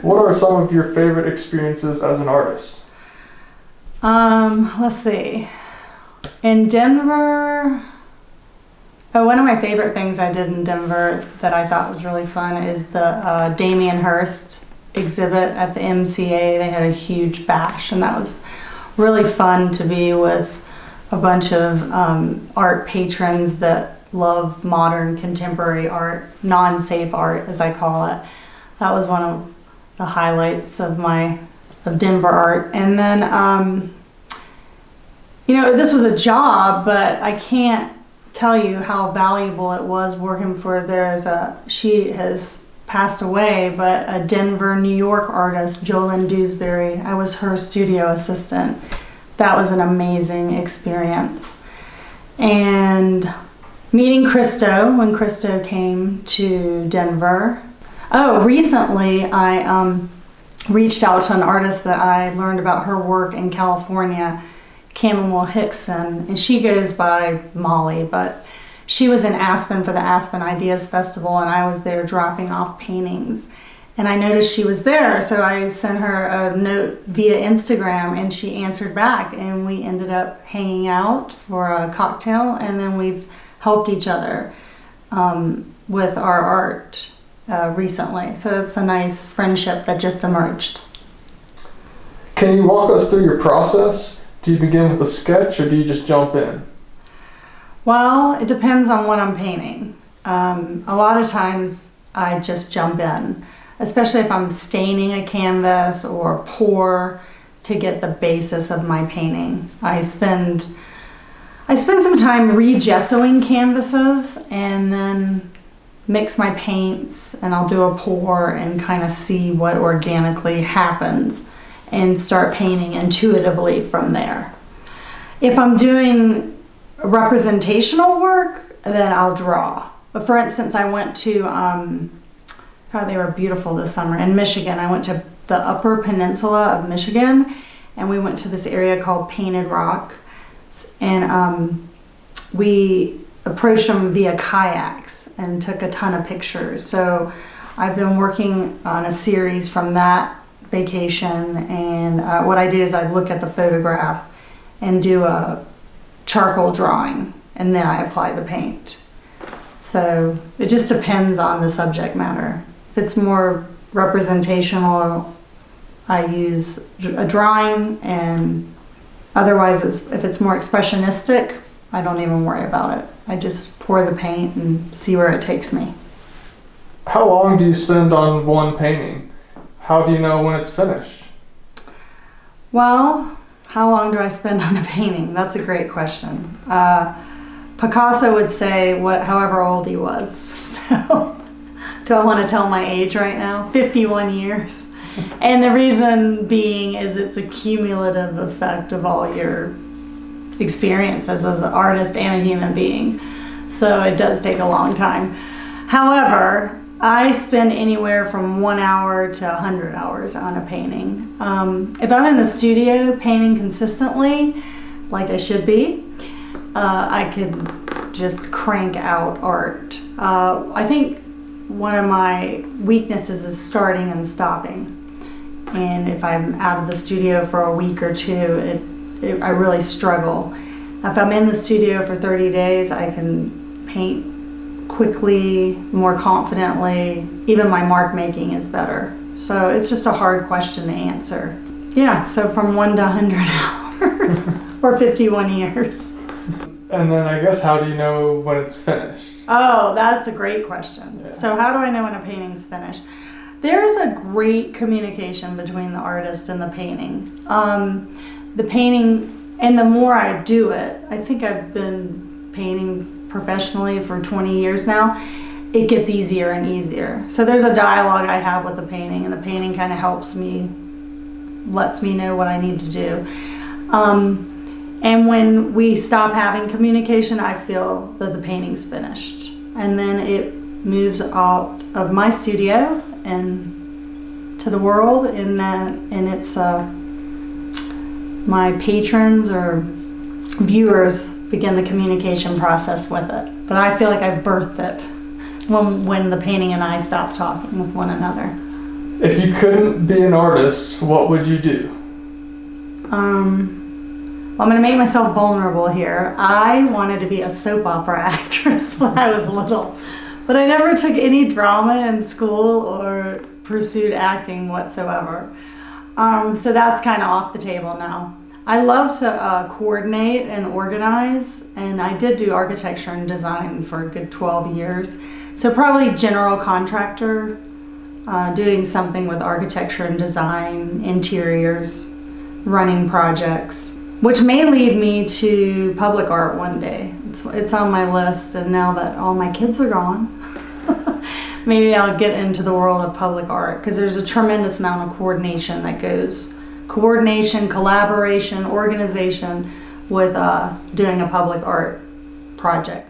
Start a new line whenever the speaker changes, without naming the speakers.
What are some of your favorite experiences as an artist?
Let's see. In Denver, one of my favorite things I did in Denver that I thought was really fun is the Damien Hirst exhibit at the MCA. They had a huge bash, and that was really fun to be with a bunch of art patrons that love modern contemporary art, non-safe art as I call it. That was one of the highlights of Denver art. And then this was a job, but I can't tell you how valuable it was working for, she has passed away, but a Denver, New York artist, Jolyn Dewsbury. I was her studio assistant. That was an amazing experience. And meeting Christo, when Christo came to Denver. Oh, recently I reached out to an artist that I learned about her work in California, Chamomile Hickson, and she goes by Molly, but she was in Aspen for the Aspen Ideas Festival, and I was there dropping off paintings. And I noticed she was there, so I sent her a note via Instagram, and she answered back, and we ended up hanging out for a cocktail, and then we've helped each other with our art recently. So it's a nice friendship that just emerged.
Can you walk us through your process? Do you begin with a sketch or do you just jump in?
Well, it depends on what I'm painting. A lot of times I just jump in, especially if I'm staining a canvas or pour to get the basis of my painting. I spend some time re-gessoing canvases and then mix my paints, and I'll do a pour and kind of see what organically happens and start painting intuitively from there. If I'm doing representational work, then I'll draw. But for instance, I went to, they were beautiful this summer in Michigan. I went to the Upper Peninsula of Michigan, and we went to this area called Painted Rock, and we approached them via kayaks and took a ton of pictures. So I've been working on a series from that vacation, and what I do is I look at the photograph and do a charcoal drawing, and then I apply the paint. So it just depends on the subject matter. If it's more representational, I use a drawing, and otherwise if it's more expressionistic, I don't even worry about it. I just pour the paint and see where it takes me.
How long do you spend on one painting? How do you know when it's finished?
Well, how long do I spend on a painting? That's a great question. Picasso would say however old he was. So, do I want to tell my age right now? 51 years. And the reason being is it's a cumulative effect of all your experiences as an artist and a human being. So it does take a long time. However, I spend anywhere from 1 hour to 100 hours on a painting. If I'm in the studio painting consistently, like I should be, I could just crank out art. I think one of my weaknesses is starting and stopping. And if I'm out of the studio for a week or two, I really struggle. If I'm in the studio for 30 days, I can paint quickly, more confidently. Even my mark making is better. So it's just a hard question to answer. Yeah, so from 1 to 100 hours or 51 years.
And then I guess how do you know when it's finished?
Oh, that's a great question.
Yeah.
So how do I know when a painting's finished? There is a great communication between the artist and the painting. The painting, and the more I do it, I think I've been painting professionally for 20 years now, it gets easier and easier. So there's a dialogue I have with the painting, and the painting kind of helps me, lets me know what I need to do. And when we stop having communication, I feel that the painting's finished. And then it moves out of my studio and to the world, and it's my patrons or viewers begin the communication process with it. But I feel like I've birthed it when the painting and I stop talking with one another.
If you couldn't be an artist, what would you do?
Well, I'm gonna make myself vulnerable here. I wanted to be a soap opera actress when I was little, but I never took any drama in school or pursued acting whatsoever. So that's kind of off the table now. I love to coordinate and organize, and I did do architecture and design for a good 12 years. So probably general contractor, doing something with architecture and design, interiors, running projects, which may lead me to public art one day. It's on my list, and now that all my kids are gone, maybe I'll get into the world of public art, because there's a tremendous amount of coordination that goes, collaboration, organization with doing a public art project.